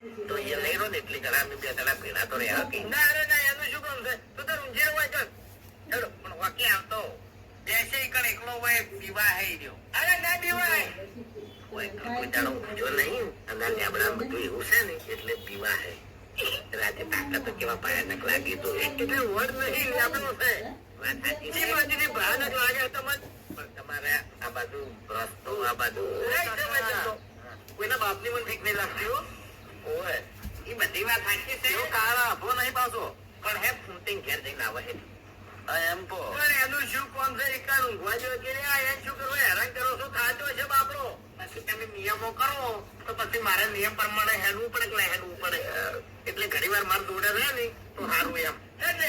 તો એ લઈ રહ્યો ને એટલી ઘણા બે તળા ભેડા તો રહ્યા કે ના અરે ના એનું શું કામ છે તો તાર ઊંઝેર હોય ચાલ ચલો પણ વાકે આવતો બેસે કણ એકલો હોય પીવા હે રહ્યો અરે ના પીવાય કોઈ દાડો જો નહીં અને લેબડા બધું એવું છે ને એટલે પીવા હે રાતે તાકાત તો કેવા ભયાનક લાગી તો એટલે વડ નહીં આપણો છે વાત સાચી છે બાજુની ભયાનક લાગે તમને પણ તમારે આ બાજુ રસ્તો આ બાજુ કોઈના બાપની મને ઠીક નહીં લાગતી ઓય એ બધી વાત સાચી છે કાળા અભો નહીં પાછો પણ હે ફૂંટીને ઘેર જઈને આવે છે એમ તો એનું શું કોણ છે એકાદ ઊંઘવા જેવો કે આ શું કરો હેરાન કરો છો ખાતો છે બાપડો પછી તમે નિયમો કરો તો પછી મારે નિયમ પ્રમાણે હેડવું પડે કે હેડવું પડે એટલે ઘણી વાર મારે દોડે રહે ને તો સારું એમ એટલે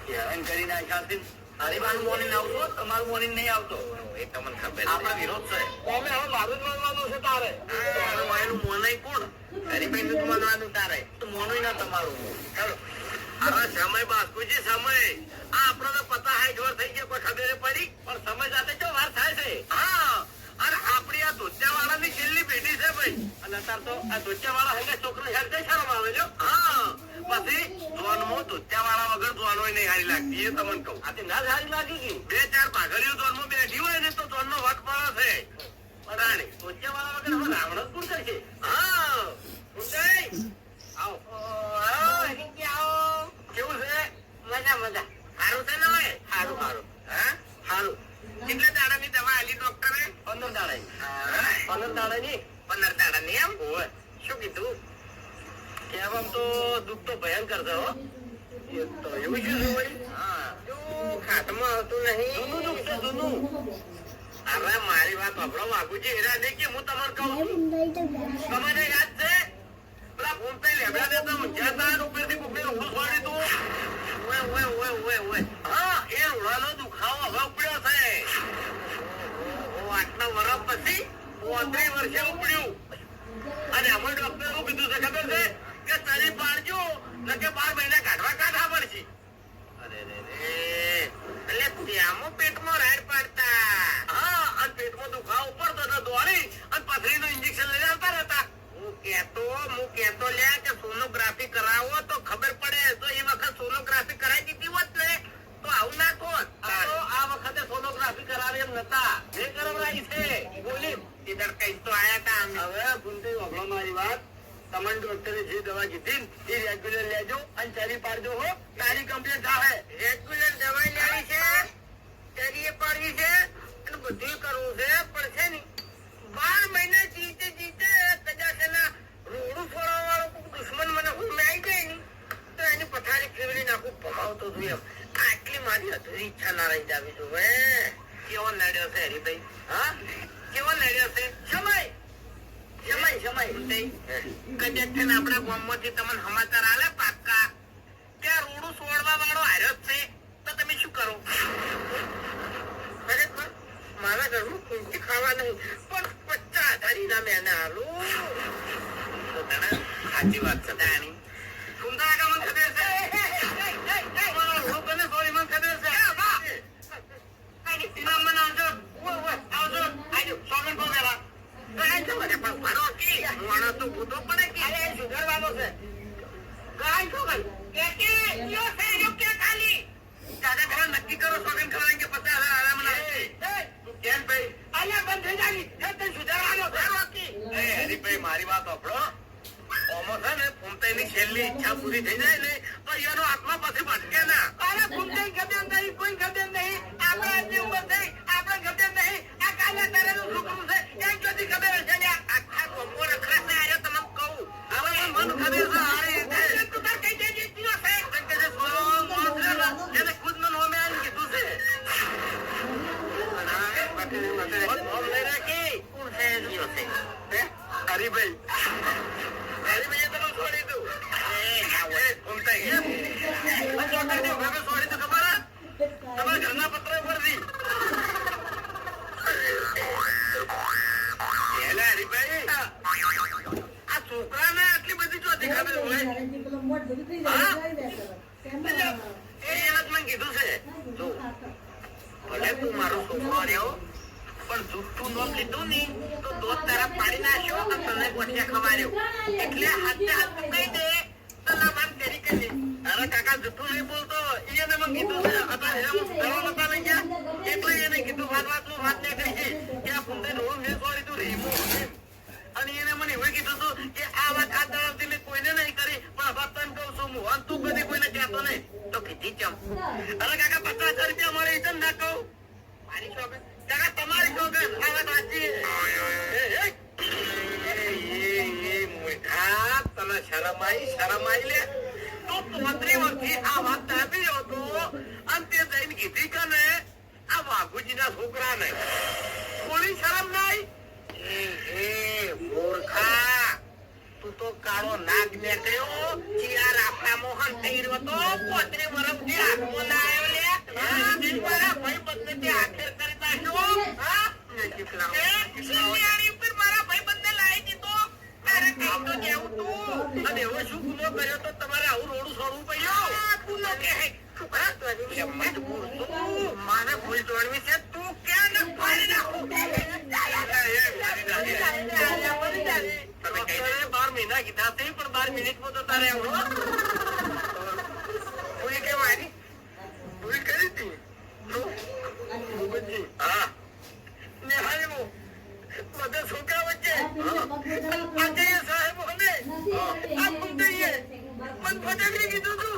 હેરાન કરી નાખ્યા હરિભાન મોર્નિંગ આવતો તમારું મોર્નિંગ નહીં આવતો એ તમને ખબર આપણા વિરોધ છે અમે હવે મારું જ માનવાનું છે તારે એનું મોનાઈ કોણ હરિભાઈ નું માનવાનું તારે તો મોનું ના તમારું ચાલો હવે સમય બાસ્કુજી સમય આ આપણો તો પતા હાઈ જોર થઈ ગયો કોઈ ખબર પડી પણ સમય સાથે જો વાર થાય છે હા અને આપણી આ ધોતિયા વાળા ની છેલ્લી પેઢી છે ભાઈ અને અત્યારે તો આ ધોતિયા વાળા હંગે છોકરો હેર જઈ શરમ આવે છે હા પછી જોનમાં ધોતિયા વાળા વગર જોવાનો નહીં હારી લાગતી એ તમને કહું આ ના હારી લાગી ગઈ બે ચાર પાઘડીઓ જોનમાં બેઠી હોય ને તો જોનનો વટ પડે છે પડાણી ધોતિયા વાળા વગર હવે રાવણ જ કોણ કરશે હા આવો કેવું છે મજા મજા સારું છે ને હવે સારું સારું હા સારું કેટલા દાડાની દવા આલી ડોક્ટરે 15 દાડા ની 15 દાડા ની એમ હોય શું કીધું કેમ તો દુઃખ તો ભયંકર છે હો તો એવું શું હોય હા જો ખાટમાં હતું નહીં જૂનું દુઃખ છે જૂનું હવે મારી વાત સાંભળો વાઘુજી હેરા નહીં કે હું તમારે કહું તમને યાદ છે પેલા ફોન પે લેબડા દેતા ઊંઝા તાર ઉપરથી કુકડી ઊંધું છોડી તું હા એ રૂડાનો દુખાવો હવે ઉપડ્યો છે આટલા વર્ષ પછી 35 વર્ષે ઉપડ્યું અને અમે ડોક્ટર શું કીધું છે ખબર છે કે શરીર પાડજો ને કે 12 મહિના કાઢવા કાઢવા પડશે અરે એટલે ત્યાંમાં પેટમાં રાડ પાડતા હા અને પેટમાં દુખાવો પડતો તો દોડી અને પથરીનું ઇન્જેક્શન લઈને આવતા રહેતા હું કેતો લે કે સોનોગ્રાફી કરાવો તો ખબર પડે તો એ વખત સોનોગ્રાફી કરાવી દીધી હોત ને તો આવું ના થોત આ વખતે સોનોગ્રાફી કરાવી એમ નતા જે કરાવરાઈ છે બોલી ઇધર કઈ તો આયા તા હવે ભૂલતી વગળો મારી વાત તમને ડોક્ટરે જે દવા કીધી એ રેગ્યુલર લેજો અને ચરી પાડજો હો તારી કમ્પ્લેન થાય રેગ્યુલર દવા લેવી છે ચરી પાડવી છે અને બધું કરવું છે પણ છે ને 12 મહિના જીતે કદાચ એના રોડું ફોડવા વાળો કોઈ દુશ્મન મને હુમે આવી જાય ને તો એની પથારી ફેરવી નાખું પમાવતો છું એમ આટલી મારી અધૂરી ઈચ્છા ના રહી જાવી છું હે કેવો લડ્યો છે હરીભાઈ હા કેવો લડ્યો છે સમય કદાચ છે ને આપણા ગામમાંથી તમને સમાચાર આલે પાક્કા કે રોડું છોડવા વાળો હાર્યો છે તો તમે શું કરો ખરેખર મારા ઘરનું કુંચી ખાવા નહીં પણ 50,000 ના મેને હાલું સાચી વાત છે દાણી સુંદર મને ખબર છે મને સોરી મને ખબર છે મને આવજો આવજો સોગન કો પેલા પણ મારો કી માણસ તો ભૂતો પડે કે સુધારવાનો છે કાઈ શું કે યો છે યો કે ખાલી દાદા ઘણા નક્કી કરો સોગન ખવડાવી કે 50,000 આરામ ના કેમ ભાઈ આયા બંધ થઈ જાવી તે સુધારવાનો છે રોકી હરીભાઈ મારી વાત સાંભળો ઓમો છે ને ફૂમતાઈની છેલ્લી ઈચ્છા પૂરી થઈ જાય ને તો એનો આત્મા પછી ભટકે ના અરે ફૂમતાઈ ખબર નહીં કોઈ ખબર નહીં આપણે આટલી ઉંમર થઈ આપણે ખબર નહીં આ કાલે તારેનું છોકરું છે એમ જોતી ખબર છે ને આખા ગોમો રખડા છે આરે તમને કહું હવે મન ખબર છે આરે તું તાર કઈ જઈ જીત્યો છે કે જે સોનો એને ખુદ મન હોમે આને કીધું છે હરીભાઈ તમે છોડી દઉં છોડી દઉં ખબર તમારા ઘરના પત્ર પરથી હરીભાઈ આ છોકરાને આટલી બધી ચોથી ખબર હોય એ મને કીધું છે ભલે તું મારો છોકરો રહ્યો પણ જુઠ્ઠું નોમ લીધું ને તો દોત તારા પાડી નાખ્યો તો તને માર્યો એટલે હાથે હાથ કહી દે તલા માન કરી કરી અરે કાકા જતું નહીં બોલતો એને મને કીધું છે હતા એમ કરવા નતા લઈ ગયા એટલે એને કીધું વાતનું વાત નહીં કરી કે આ પુંડે નો મેં સોરી તું રીમો અને એને મને એવું કીધું હતું કે આ વાત આ તરફથી મેં કોઈને નહીં કરી પણ હવે તને કહું છું હું અને તું કદી કોઈને કહેતો નહીં તો કીધી ચમ અરે કાકા 50,000 રૂપિયા મળે છે ના કહું મારી શોખ કાકા તમારી શોખ આ વાત સાચી મૂર્ખા તને શરમ આવી લે તું 33 વર્ષથી આ વાત દાબી હતો અને તે જઈને કીધી કે ને આ વાઘુજીના છોકરાને થોડી શરમ નહીં મૂર્ખા તું તો કાળો નાગ નીકળ્યો ચિયાર આપણા મોહન થઈ રહ્યો તો 35 વર્ષથી હાથમાં ના આવ્યો લે મારા ભાઈ બંને તે આખેર કરી નાખ્યો હા મારા ભાઈ બંને લાવી દીધો તારે કઈ તો કેવું તું અને એવો શું ગુનો કર્યો તો તમારે આવું રોડું છોડવું પડ્યું ગુનો કે મારે ભૂલ જોડવી છે તું ક્યાં ન પાડી નાખું 12 મહિના કીધા તે પણ 12 મિનિટમાં તો તારે ભૂલ કેમ આવી ભૂલ કરી હતી હા નિહાળ્યું બધા છોકરા વચ્ચે આજે સાહેબ અને આ મુંદઈએ પણ ફટાકડી કીધું તું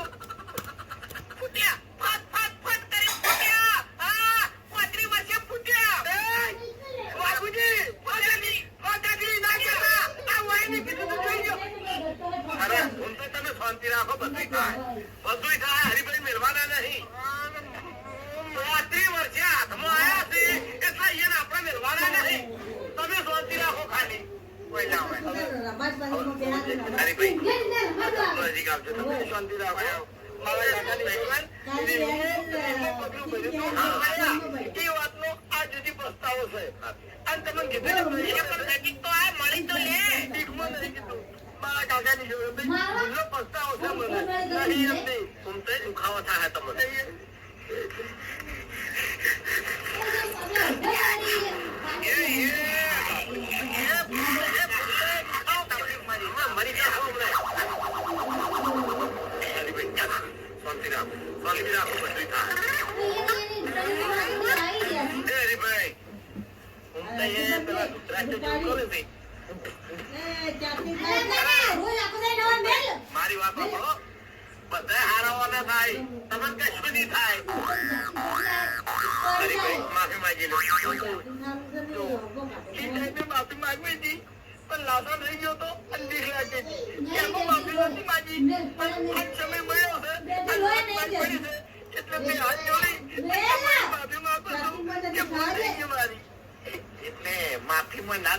ફૂટ્યા ફાટ ફાટ ફાટ કરી ફૂટ્યા હા 35 વર્ષે ફૂટ્યા વાઘુજી ફટાકડી નાખ્યા આ વાયને કીધું તું જોઈ ગયો અરે હું તો તમે શાંતિ રાખો બધું થાય હરીભાઈ મેળવાના નહીં 35 વર્ષે હાથમાં આવ્યા છે એટલે એને આપણે મેળવાના નહીં તમે શાંતિ રાખો ખાલી કોઈ ના હોય હરીભાઈ તમે શાંતિ રાખો મારા કાકાની એ વાતનો આ જુદી પસ્તાવો છે અને તમે કીધું નજીક તો આ મળી તો લે ઠીકમાં નથી કીધું મારા કાકાની જોડે પસ્તાવો છે મને નહીં એમ નહીં સુનતે દુખાવો થાય તમને મારી વાત બધા હારાવાના થાય તમને કશું નહીં થાય માફી માંગી લો માફી માંગવી હતી પણ લાસા થઈ ગયો તો બીક લાગી એમાં માફી નથી માંગી પણ સમય મળ્યો છે એટલે મેં હાથ જોડી માફી માંગુ છું કે ભૂલ થઈ ગઈ મારી એટલે માફીમાં ના